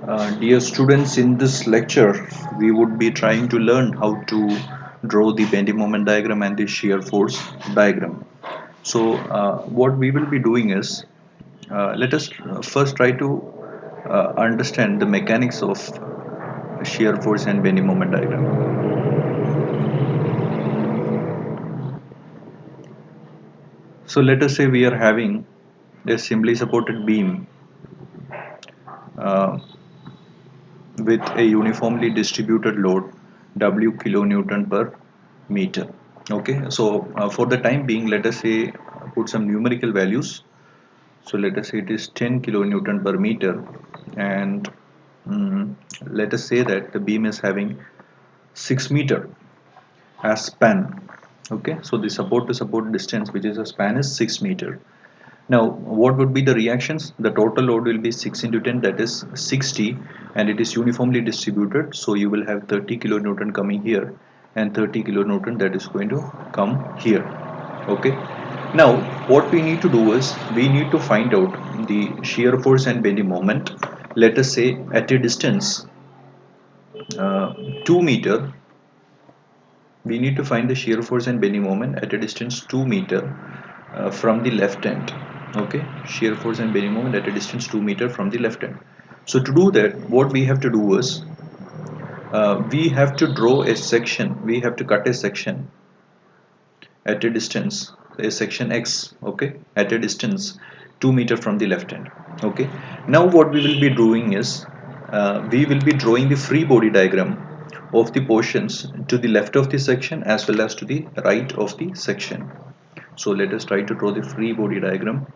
Dear students, in this lecture, we would be trying to learn how to draw the bending moment diagram and the shear force diagram. So, what we will be doing is, let us first try to understand the mechanics of shear force and bending moment diagram. So, let us say we are having a simply supported beam uh, with a uniformly distributed load W kilonewton per meter. Okay, so for the time being, let us say put some numerical values. So let us say it is 10 kilonewton per meter, and mm, let us say that the beam is having 6 meter as span. Okay, so the support to support distance, which is a span, is 6 meter. Now, what would be the reactions? The total load will be 6 into 10, that is 60, and it is uniformly distributed. So you will have 30 kilonewton coming here and 30 kilonewton that is going to come here. Okay. Now, what we need to do is we need to find out the shear force and bending moment. Let us say at a distance 2 meter, we need to find the shear force and bending moment at a distance 2 meter from the left end. Okay, shear force and bending moment at a distance 2 meter from the left end. So to do that, what we have to do is we have to draw a section, we have to cut a section at a distance, a section x, okay, at a distance 2 meter from the left end. Okay, now what we will be doing is we will be drawing the free body diagram of the portions to the left of the section as well as to the right of the section. So let us try to draw the free body diagram.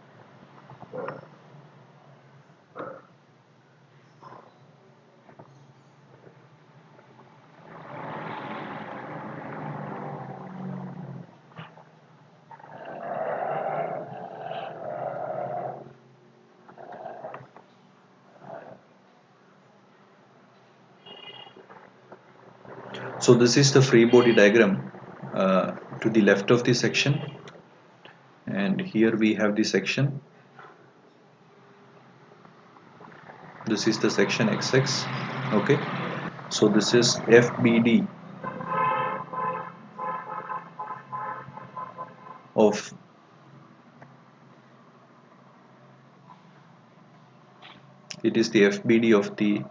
So this is the free body diagram to the left of the section, and here we have the section. This is the section XX. Okay, so this is FBD of, it is the FBD of the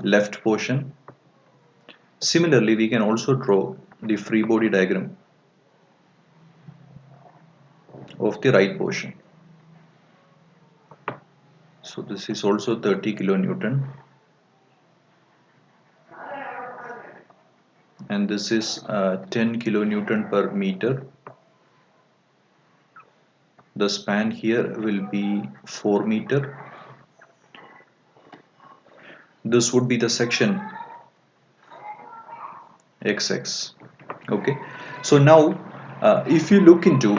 left portion. Similarly, we can also draw the free body diagram of the right portion. So this is also 30 kilonewton, and this is 10 kilonewton per meter. The span here will be 4 meter. This would be the section XX. Okay, so now if you look into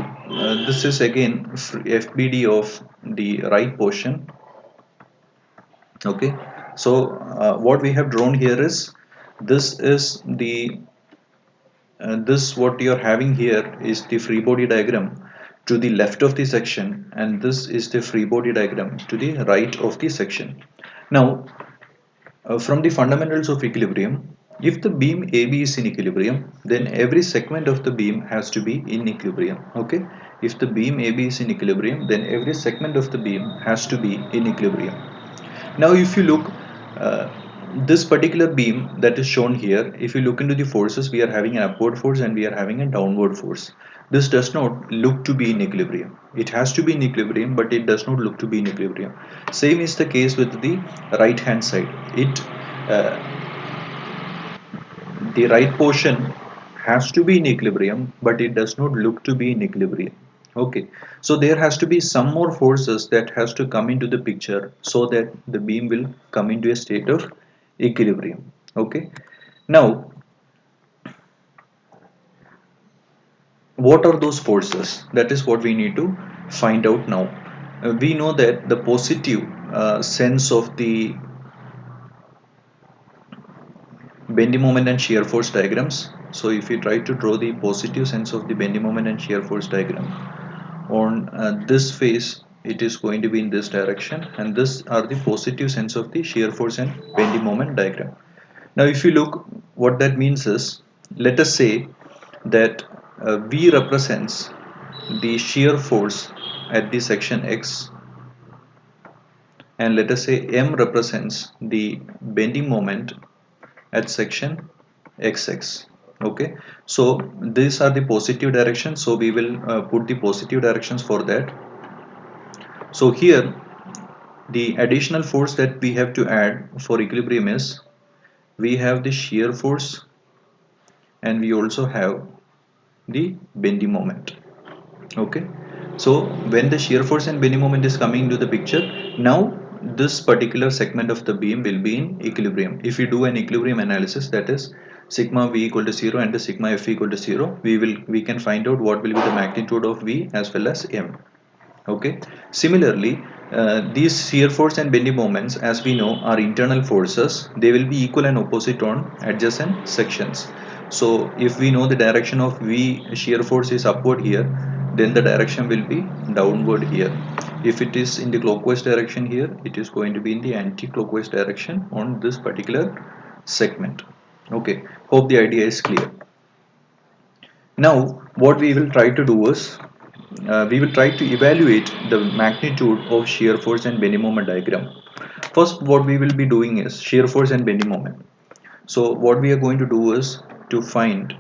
this is again FBD of the right portion. Okay, so what we have drawn here is, this is the this what you are having here is the free body diagram to the left of the section, and this is the free body diagram to the right of the section. Now, from the fundamentals of equilibrium, if the beam AB is in equilibrium, then every segment of the beam has to be in equilibrium. Okay, if the beam AB is in equilibrium, then every segment of the beam has to be in equilibrium. Now, if you look, uh, this particular beam that is shown here, if you look into the forces, we are having an upward force and we are having a downward force. This does not look to be in equilibrium. It has to be in equilibrium, but it does not look to be in equilibrium. Same is the case with the right hand side. Uh, the right portion has to be in equilibrium, but it does not look to be in equilibrium. Okay, so there has to be some more forces that has to come into the picture so that the beam will come into a state of equilibrium. Okay, now what are those forces? That is what we need to find out now. We know that the positive sense of the bending moment and shear force diagrams. So if you try to draw the positive sense of the bending moment and shear force diagram on this face, it is going to be in this direction, and this are the positive sense of the shear force and bending moment diagram. Now if you look, what that means is, let us say that V represents the shear force at the section X, and let us say M represents the bending moment at section XX. Okay, so these are the positive directions, so we will put the positive directions for that. So here the additional force that we have to add for equilibrium is, we have the shear force and we also have the bending moment. Okay, so when the shear force and bending moment is coming into the picture, now this particular segment of the beam will be in equilibrium. If we do an equilibrium analysis, that is sigma v equal to 0 and the sigma f equal to 0, we can find out what will be the magnitude of v as well as m. Okay, similarly these shear force and bending moments, as we know, are internal forces. They will be equal and opposite on adjacent sections. So if we know the direction of v shear force is upward here, then the direction will be downward here. If it is in the clockwise direction here, it is going to be in the anti-clockwise direction on this particular segment. Okay, hope the idea is clear. Now what we will try to do is, we will try to evaluate the magnitude of shear force and bending moment diagram. First, what we will be doing is shear force and bending moment. So what we are going to do is to find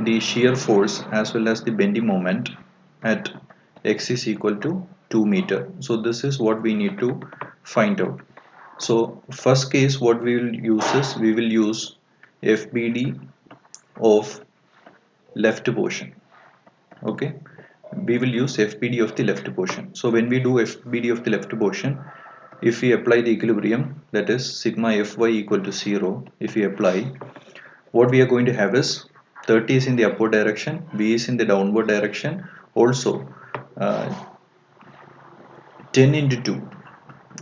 the shear force as well as the bending moment at x is equal to 2 meter. So this is what we need to find out. So first case, what we will use is, we will use FBD of left portion. Okay, we will use FBD of the left portion. So when we do FBD of the left portion, if we apply the equilibrium, that is sigma Fy equal to 0, if we apply, what we are going to have is 30 is in the upward direction, V is in the downward direction. Also 10 into 2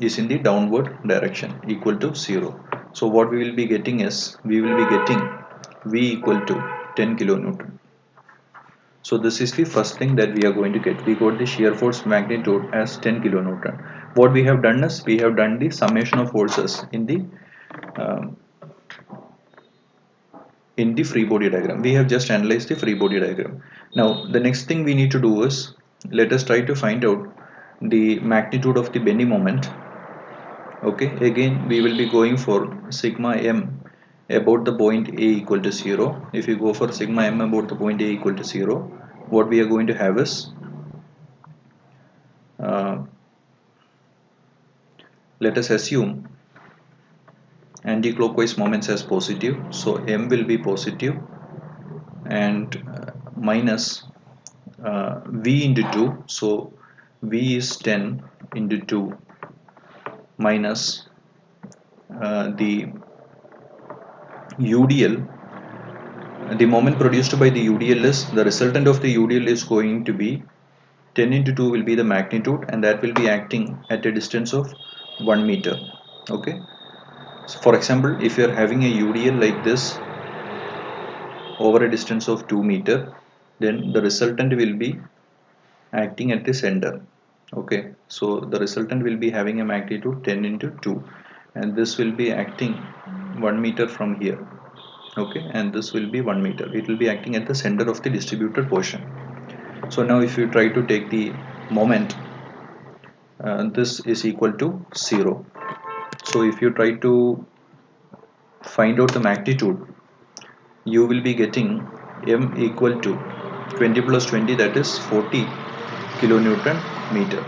is in the downward direction, equal to 0. So what we will be getting is, we will be getting V equal to 10 kilonewton. So this is the first thing that we are going to get. We got the shear force magnitude as 10 kilonewton. What we have done is, we have done the summation of forces um, in the free body diagram. We have just analyzed the free body diagram. Now the next thing we need to do is, let us try to find out the magnitude of the bending moment. Okay, again we will be going for sigma m about the point A equal to 0. If you go for sigma m about the point A equal to 0, what we are going to have is, uh, let us assume anti-clockwise moments as positive, so m will be positive, and minus v into 2, so v is 10 into 2 minus the UDL. The moment produced by the UDL is, the resultant of the UDL is going to be 10 into 2 will be the magnitude, and that will be acting at a distance of 1 meter. Okay, so for example, if you are having a UDL like this over a distance of 2 meter, then the resultant will be acting at the center. Okay, so the resultant will be having a magnitude 10 into 2, and this will be acting 1 meter from here. Okay, and this will be 1 meter. It will be acting at the center of the distributed portion. So now if you try to take the moment, this is equal to 0. So if you try to find out the magnitude, you will be getting m equal to 20 plus 20, that is 40 kilonewton meter.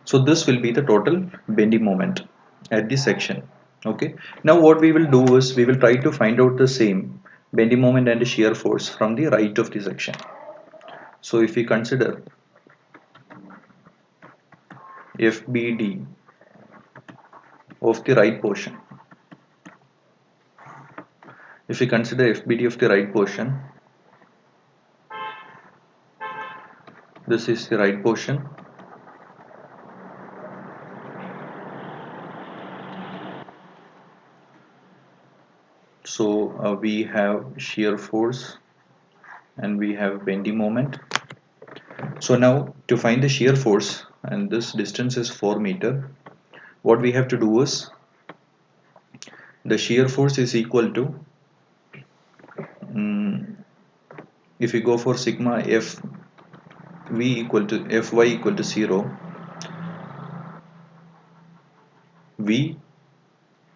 So this will be the total bending moment at this section. Okay, now what we will do is, we will try to find out the same bending moment and shear force from the right of the section. So if we consider FBD of the right portion, if we consider FBD of the right portion, this is the right portion. So we have shear force and we have bending moment. So now to find the shear force, and this distance is 4 meter, what we have to do is the shear force is equal to if we go for sigma f v equal to fy equal to 0, v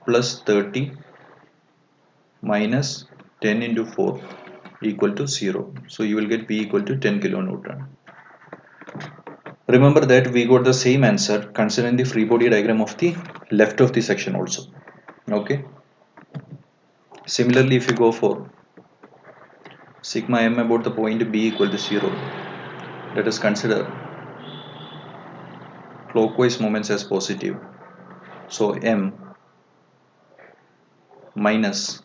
plus 30 minus 10 into 4 equal to 0. So you will get v equal to 10 kilonewton. Remember that we got the same answer considering the free body diagram of the left of the section also. Okay. Similarly, if you go for sigma m about the point b equal to 0, let us consider clockwise moments as positive. So m minus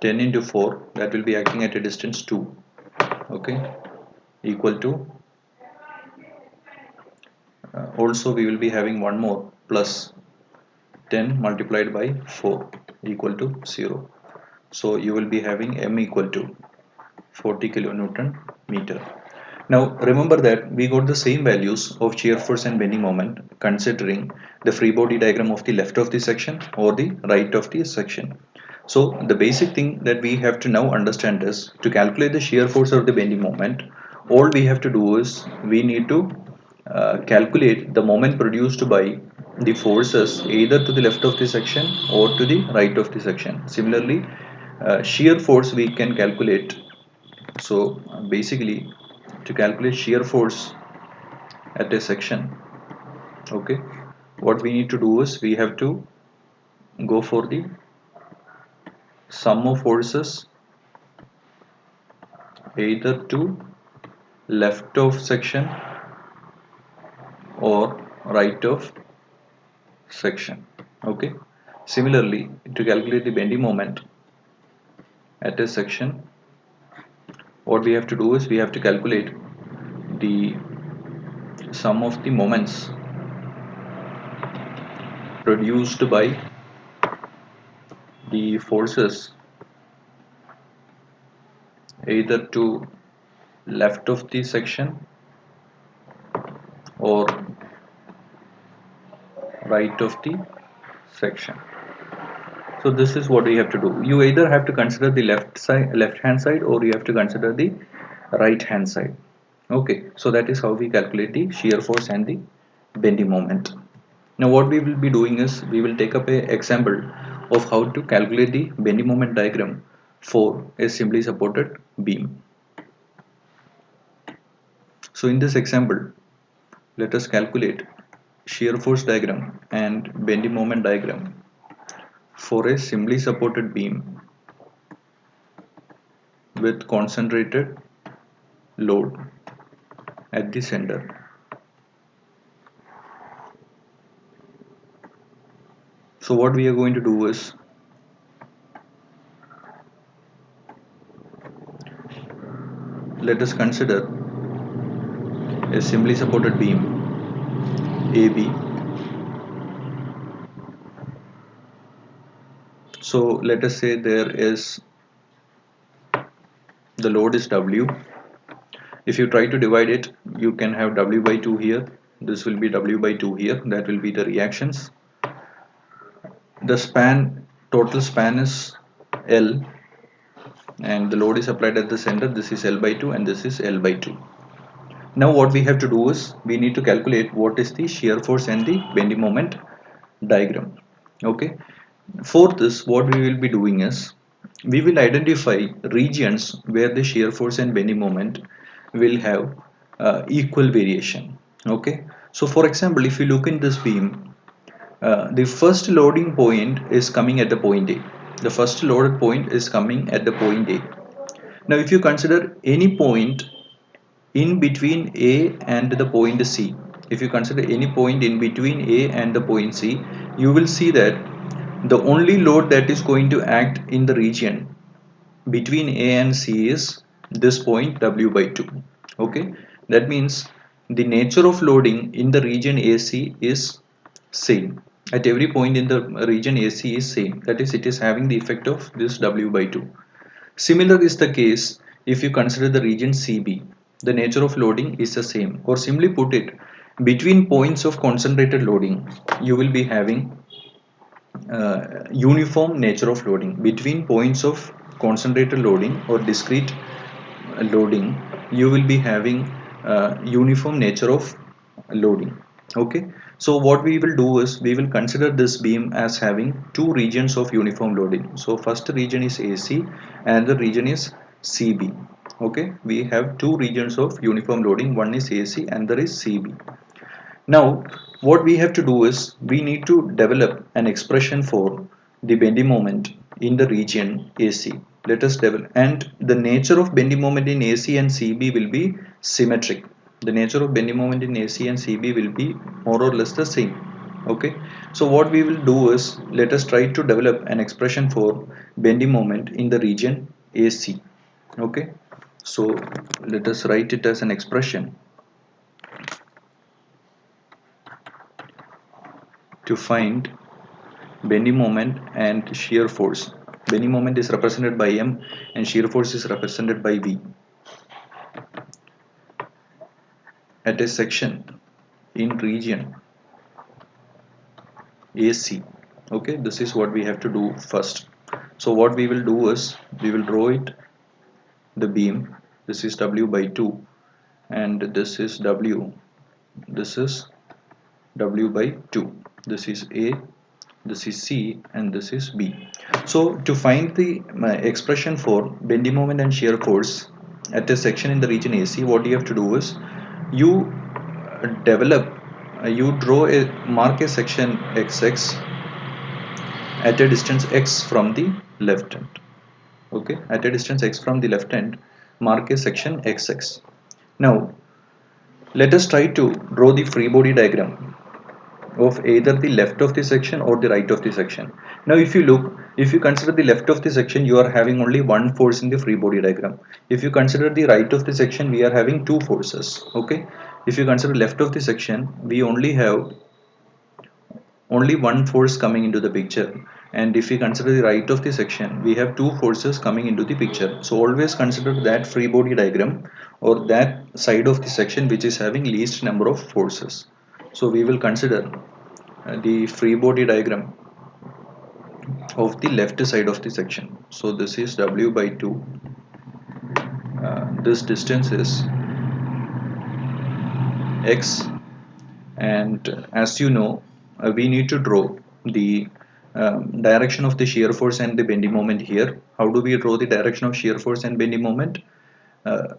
10 into 4, that will be acting at a distance 2, okay, equal to also we will be having one more plus 10 multiplied by 4 equal to 0. So you will be having m equal to 40 kilonewton meter. Now remember that we got the same values of shear force and bending moment considering the free body diagram of the left of the section or the right of the section. So the basic thing that we have to now understand is to calculate the shear force or the bending moment, all we have to do is we need to calculate the moment produced by the forces either to the left of the section or to the right of the section. Similarly, shear force we can calculate. So basically to calculate shear force at a section, okay, what we need to do is we have to go for the sum of forces either to left of section or right of section. Okay, similarly to calculate the bending moment at a section, what we have to do is we have to calculate the sum of the moments produced by the forces either to left of the section or right of the section. So this is what we have to do. You either have to consider the left hand side, or you have to consider the right hand side. Okay, so that is how we calculate the shear force and the bending moment. Now what we will be doing is we will take up a example of how to calculate the bending moment diagram for a simply supported beam. So in this example, let us calculate shear force diagram and bending moment diagram for a simply supported beam with concentrated load at the center. So what we are going to do is let us consider a simply supported beam AB. So let us say there is the load is W. If you try to divide it, you can have W by 2 here, this will be W by 2 here, that will be the reactions. The span, total span is L, and the load is applied at the center, this is L by 2 and this is L by 2. Now what we have to do is we need to calculate what is the shear force and the bending moment diagram. Okay, for this what we will be doing is we will identify regions where the shear force and bending moment will have equal variation. Okay, so for example, if you look in this beam, the first loading point is coming at the point A. The first loaded point is coming at the point A. Now if you consider any point in between A and the point C, if you consider any point in between A and the point C, you will see that the only load that is going to act in the region between A and C is this point W by 2. Okay, that means the nature of loading in the region AC is same. At every point in the region AC is same, that is it is having the effect of this W by 2. Similar is the case if you consider the region CB, the nature of loading is the same, or simply put it, between points of concentrated loading you will be having uniform nature of loading. Between points of concentrated loading or discrete loading you will be having uniform nature of loading. Okay, so what we will do is we will consider this beam as having two regions of uniform loading. So first region is AC and the region is CB. Okay, we have two regions of uniform loading, one is AC and there is CB. Now, what we have to do is we need to develop an expression for the bending moment in the region AC. Let us develop, and the nature of bending moment in AC and CB will be symmetric. The nature of bending moment in AC and CB will be more or less the same. Okay, so what we will do is let us try to develop an expression for bending moment in the region AC. Okay, so let us write it as an expression to find bending moment and shear force. Bending moment is represented by M and shear force is represented by V at a section in region AC. Okay, this is what we have to do first. So what we will do is we will draw it, the beam. This is W by 2 and this is W. This is W by 2. This is A, this is C and this is B. So to find the expression for bending moment and shear force at a section in the region AC, what you have to do is you develop, you draw a, mark a section XX at a distance X from the left end. Okay, at a distance X from the left end, mark a section XX. Now let us try to draw the free body diagram of either the left of the section or the right of the section. Now if you look, if you consider the left of the section, you are having only one force in the free body diagram. If you consider the right of the section, we are having two forces. Okay, if you consider left of the section, we only have only one force coming into the picture, and if we consider the right of the section, we have two forces coming into the picture. So always consider that free body diagram or that side of the section which is having least number of forces. So we will consider the free body diagram of the left side of the section. So this is W by 2. This distance is X, and as you know, we need to draw the direction of the shear force and the bending moment here. How do we draw the direction of shear force and bending moment?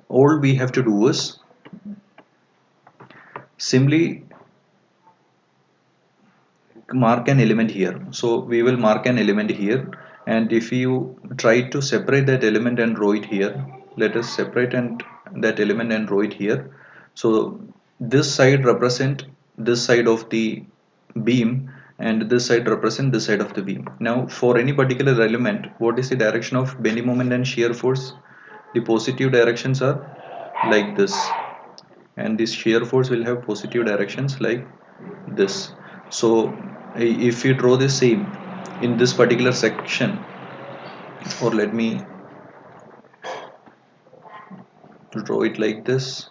All we have to do is simply mark an element here. So we will mark an element here, and if you try to separate that element and draw it here, let us separate and that element and draw it here. So this side represent this side of the beam and this side represent this side of the beam. Now for any particular element, what is the direction of bending moment and shear force? The positive directions are like this, and this shear force will have positive directions like this. So if you draw the same in this particular section, or let me draw it like this,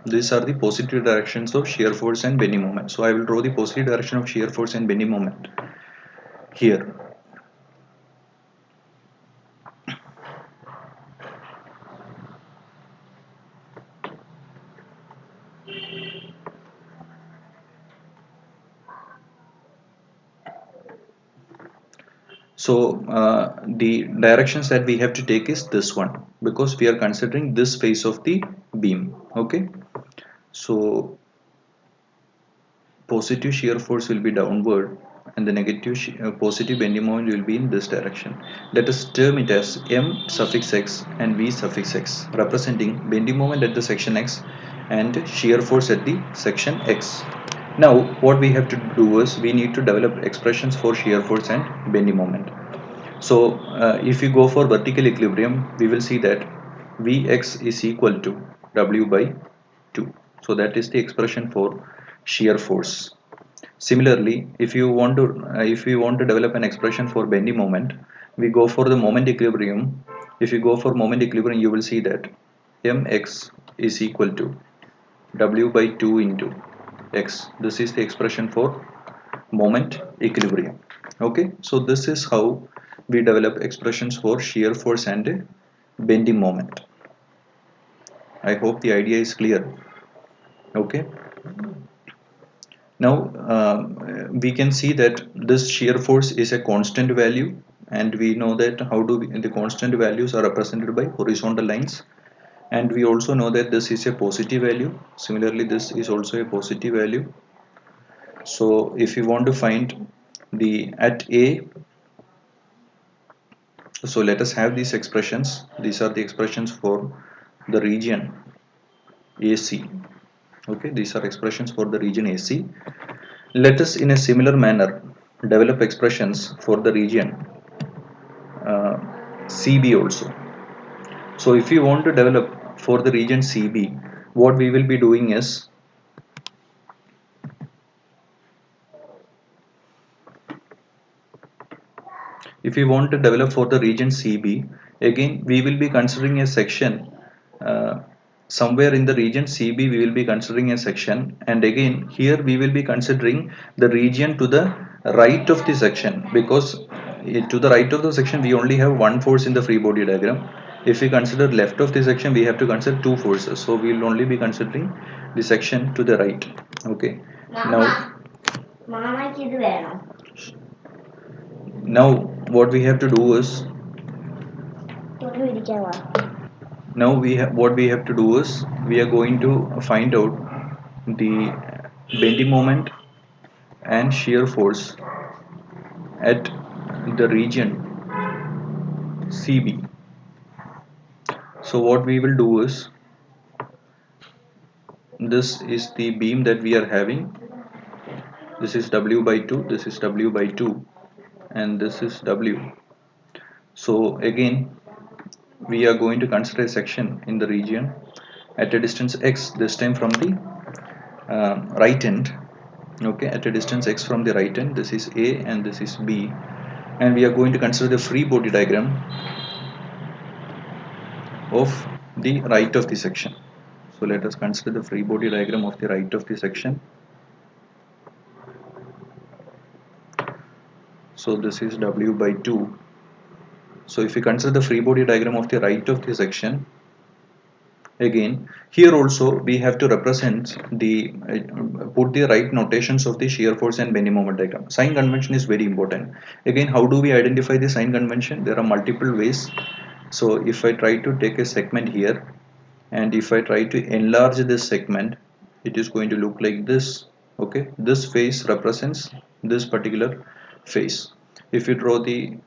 these are the positive directions of shear force and bending moment. So I will draw the positive direction of shear force and bending moment here. So the directions that we have to take is this one, because we are considering this face of the beam. Okay, so positive shear force will be downward and the negative positive bending moment will be in this direction. Let us term it as M suffix X and V suffix X, representing bending moment at the section X and shear force at the section X. Now what we have to do is we need to develop expressions for shear force and bending moment. So if we go for vertical equilibrium, we will see that Vx is equal to W by 2. So that is the expression for shear force. Similarly, if we want to develop an expression for bending moment, we go for the moment equilibrium If you go for moment equilibrium, you will see that mx is equal to w by 2 into x. This is the expression for moment equilibrium. Okay, so this is how we develop expressions for shear force and bending moment. I hope the idea is clear. Okay, now we can see that this shear force is a constant value, and we know that how do we, the constant values are represented by horizontal lines, and we also know that this is a positive value. Similarly, this is also a positive value. So if you want to find the at a, so let us have these expressions. These are the expressions for the region AC. Okay, these are expressions for the region AC. Let us in a similar manner develop expressions for the region CB also. So if you want to develop for the region CB, what we will be doing is, if we want to develop for the region CB, again we will be considering a section somewhere in the region CB. We will be considering a section, and again here we will be considering the region to the right of the section, because to the right of the section we only have one force in the free body diagram. If we consider left of the section, we have to consider two forces, so we will only be considering the section to the right. Okay, now now what we have to do is, now what we have to do is, we are going to find out the bending moment and shear force at the region CB. So what we will do is, this is the beam that we are having. This is W by 2, this is W by 2, and this is W. So again we are going to consider a section in the region at a distance x, this time from the right end. Okay, at a distance x from the right end. This is A and this is B, and we are going to consider the free body diagram of the right of the section. So let us consider the free body diagram of the right of the section. So this is W by 2. So if we consider the free body diagram of the right of the section, again here also we have to represent the put the right notations of the shear force and bending moment diagram. Sign convention is very important. Again, how do we identify the sign convention? There are multiple ways. So if I try to take a segment here, and if I try to enlarge this segment, it is going to look like this. Okay, this face represents this particular face. If you draw the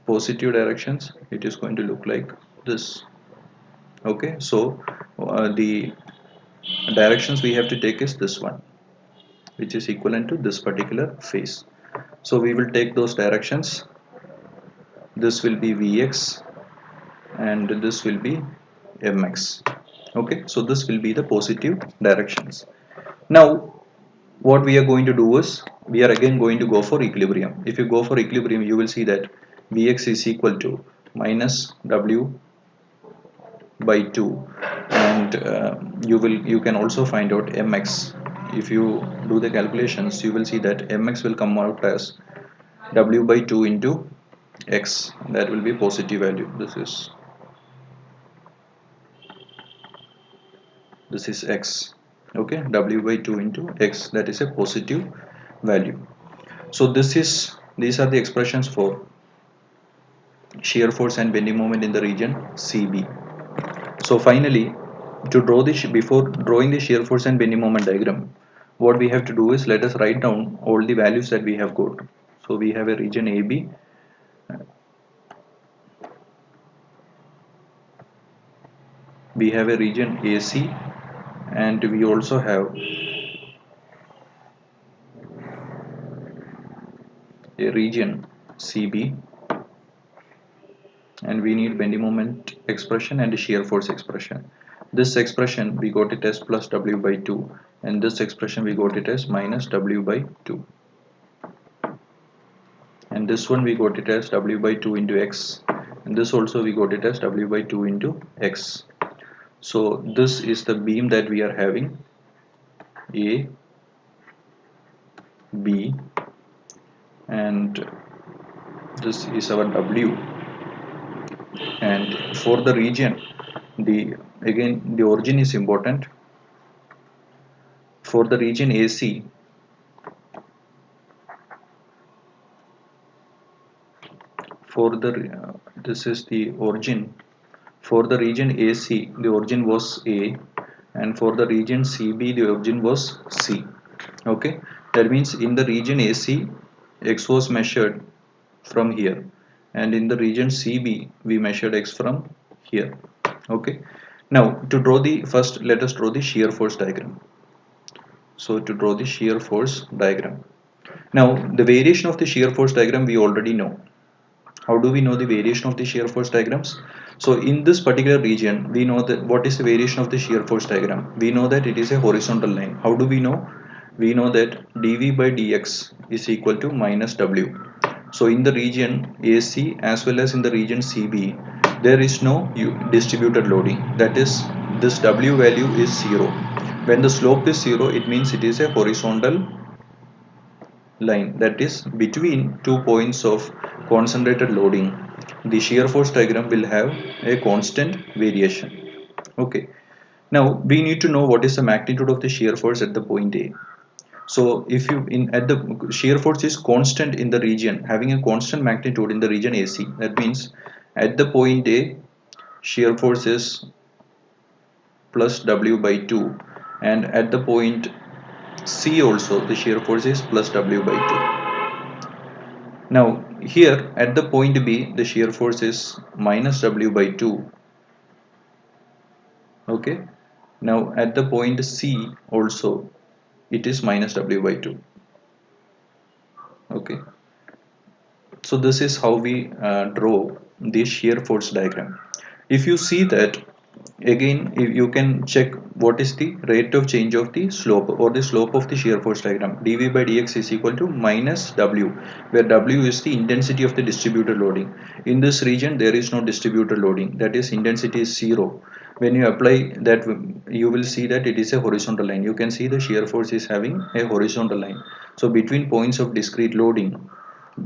positive directions, it is going to look like this. Okay, so the directions we have to take is this one, which is equivalent to this particular face. So we will take those directions. This will be Vx and this will be Mx. Okay, so this will be the positive directions. Now what we are going to do is, we are again going to go for equilibrium. If you go for equilibrium, you will see that Vx is equal to minus W by 2, and you can also find out mx. If you do the calculations, you will see that mx will come out as W by 2 into x. That will be positive value. This is x. Okay, W by 2 into x, that is a positive value. So these are the expressions for shear force and bending moment in the region CB. So finally, to draw before drawing the shear force and bending moment diagram, what we have to do is, let us write down all the values that we have got. So we have a region AB, we have a region AC, and we also have a region CB, and we need bending moment expression and a shear force expression. This expression we got it as plus W by 2, and this expression we got it as minus W by 2, and this one we got it as W by 2 into x, and this also we got it as W by 2 into X. So this is the beam that we are having, A, B, and this is our W. And for the region, the origin is important. For the region AC, for the this is the origin. For the region AC, the origin was A, and for the region CB, the origin was C. Okay, that means in the region AC, X was measured from here, and in the region CB, we measured X from here. Okay, now to draw the first, let us draw the shear force diagram. So to draw the shear force diagram. Now the variation of the shear force diagram we already know. How do we know the variation of the shear force diagrams? So in this particular region, we know that what is the variation of the shear force diagram? We know that it is a horizontal line. How do we know? We know that dV by dx is equal to minus W. So in the region AC as well as in the region CB, there is no distributed loading. That is, this W value is 0. When the slope is 0, it means it is a horizontal line, that is between two points of concentrated loading. The shear force diagram will have a constant variation. Okay, now we need to know what is the magnitude of the shear force at the point A. So if you at the shear force is constant in the region, having a constant magnitude in the region AC, that means at the point A, shear force is plus W by 2, and at the point C also the shear force is plus W by 2. Now here at the point B, the shear force is minus W by 2. Okay, now at the point C also it is minus W by 2. Okay, so this is how we draw the shear force diagram. If you see that, again if you can check what is the rate of change of the slope or the slope of the shear force diagram. Dv by dx is equal to minus W, where W is the intensity of the distributed loading. In this region there is no distributed loading, that is intensity is 0. When you apply that, you will see that it is a horizontal line. You can see the shear force is having a horizontal line. So between points of discrete loading,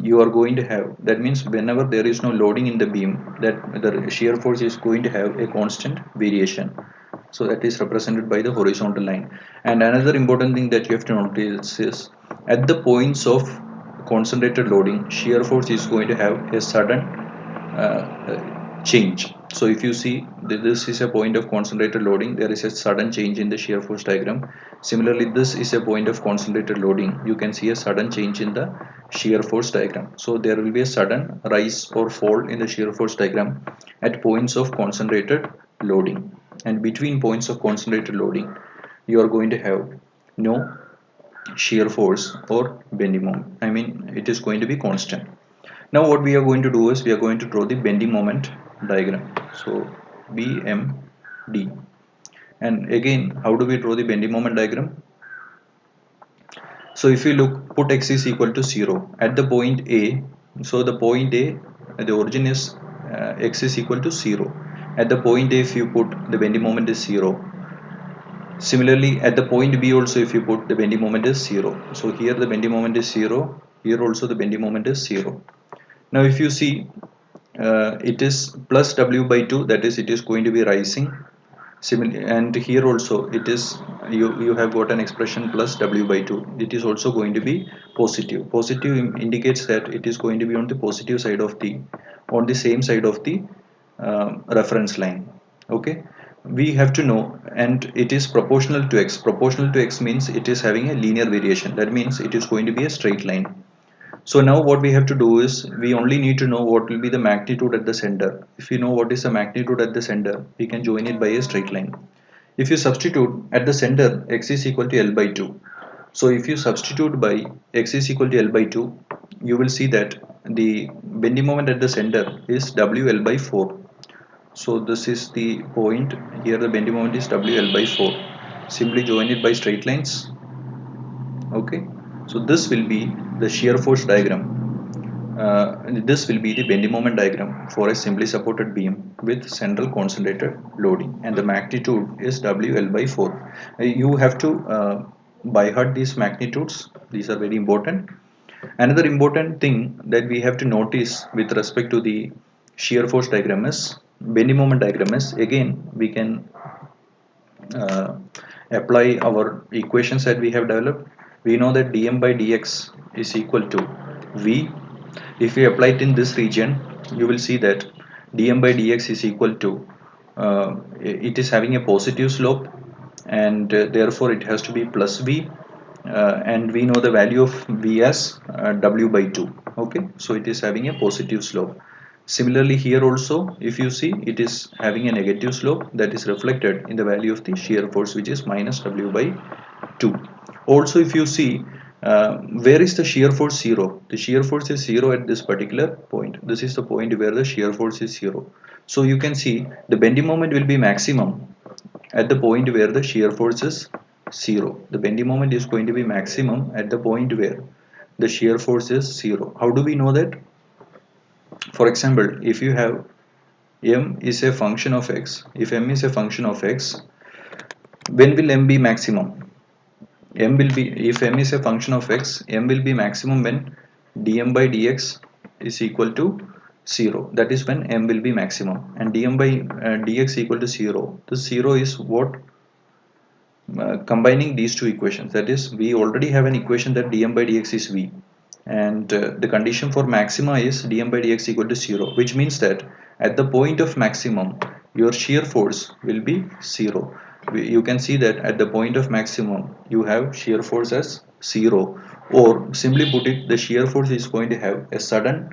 you are going to have, that means whenever there is no loading in the beam, that the shear force is going to have a constant variation. So that is represented by the horizontal line. And another important thing that you have to notice is, at the points of concentrated loading, shear force is going to have a sudden change. So if you see this is a point of concentrated loading, there is a sudden change in the shear force diagram. Similarly, this is a point of concentrated loading, you can see a sudden change in the shear force diagram. So there will be a sudden rise or fall in the shear force diagram at points of concentrated loading, and between points of concentrated loading you are going to have no shear force or bending moment. I mean, it is going to be constant. Now what we are going to do is we are going to draw the bending moment diagram. So BMD. And again, how do we draw the bending moment diagram? So if you look, put x is equal to 0 at the point A. So the point A, the origin is x is equal to 0. At the point A, if you put, the bending moment is 0. Similarly, at the point B also, if you put, the bending moment is 0. So here the bending moment is 0. Here also the bending moment is 0. Now if you see, it is plus W by 2, that is it is going to be rising. Similarly, and here also it is, you have got an expression plus W by 2, it is also going to be positive. Positive indicates that it is going to be on the positive side of the, on the same side of the reference line. Okay, we have to know, and it is proportional to x. Proportional to x means it is having a linear variation, that means it is going to be a straight line. So now what we have to do is, we only need to know what will be the magnitude at the center. If you know what is the magnitude at the center, we can join it by a straight line. If you substitute at the center, x is equal to L by 2. So if you substitute by x is equal to L by 2, you will see that the bending moment at the center is WL by 4. So this is the point, here the bending moment is WL by 4. Simply join it by straight lines. Okay, so this will be the shear force diagram. this will be the bending moment diagram for a simply supported beam with central concentrated loading, and the magnitude is WL by 4. You have to by heart these magnitudes, these are very important. Another important thing that we have to notice with respect to the shear force diagram is bending moment diagram is, again we can uh, apply our equations that we have developed. We know that dm by dx is equal to v. If we apply it in this region, you will see that dm by dx is equal to it is having a positive slope, and therefore it has to be plus v, and we know the value of v as w by 2. Okay, so it is having a positive slope. Similarly here also, if you see, it is having a negative slope that is reflected in the value of the shear force, which is minus w by 2. Also, if you see, where is the shear force 0? The shear force is 0 at this particular point. This is the point where the shear force is 0. So you can see the bending moment will be maximum at the point where the shear force is 0. The bending moment is going to be maximum at the point where the shear force is 0. How do we know that? For example, if you have m is a function of x, if m is a function of x, when will m be maximum? M will be, if m is a function of x, m will be maximum when dm by dx is equal to 0. That is when m will be maximum, and dm by dx equal to 0. This 0 is what, combining these two equations, that is we already have an equation that dm by dx is v, and the condition for maxima is dm by dx equal to 0, which means that at the point of maximum your shear force will be 0. You can see that at the point of maximum you have shear force as 0, or simply put it, the shear force is going to have a sudden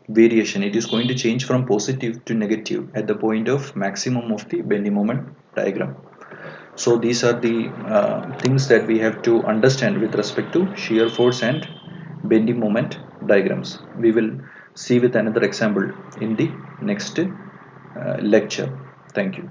variation. It is going to change from positive to negative at the point of maximum of the bending moment diagram. So these are the things that we have to understand with respect to shear force and bending moment diagrams. We will see with another example in the next lecture. Thank you.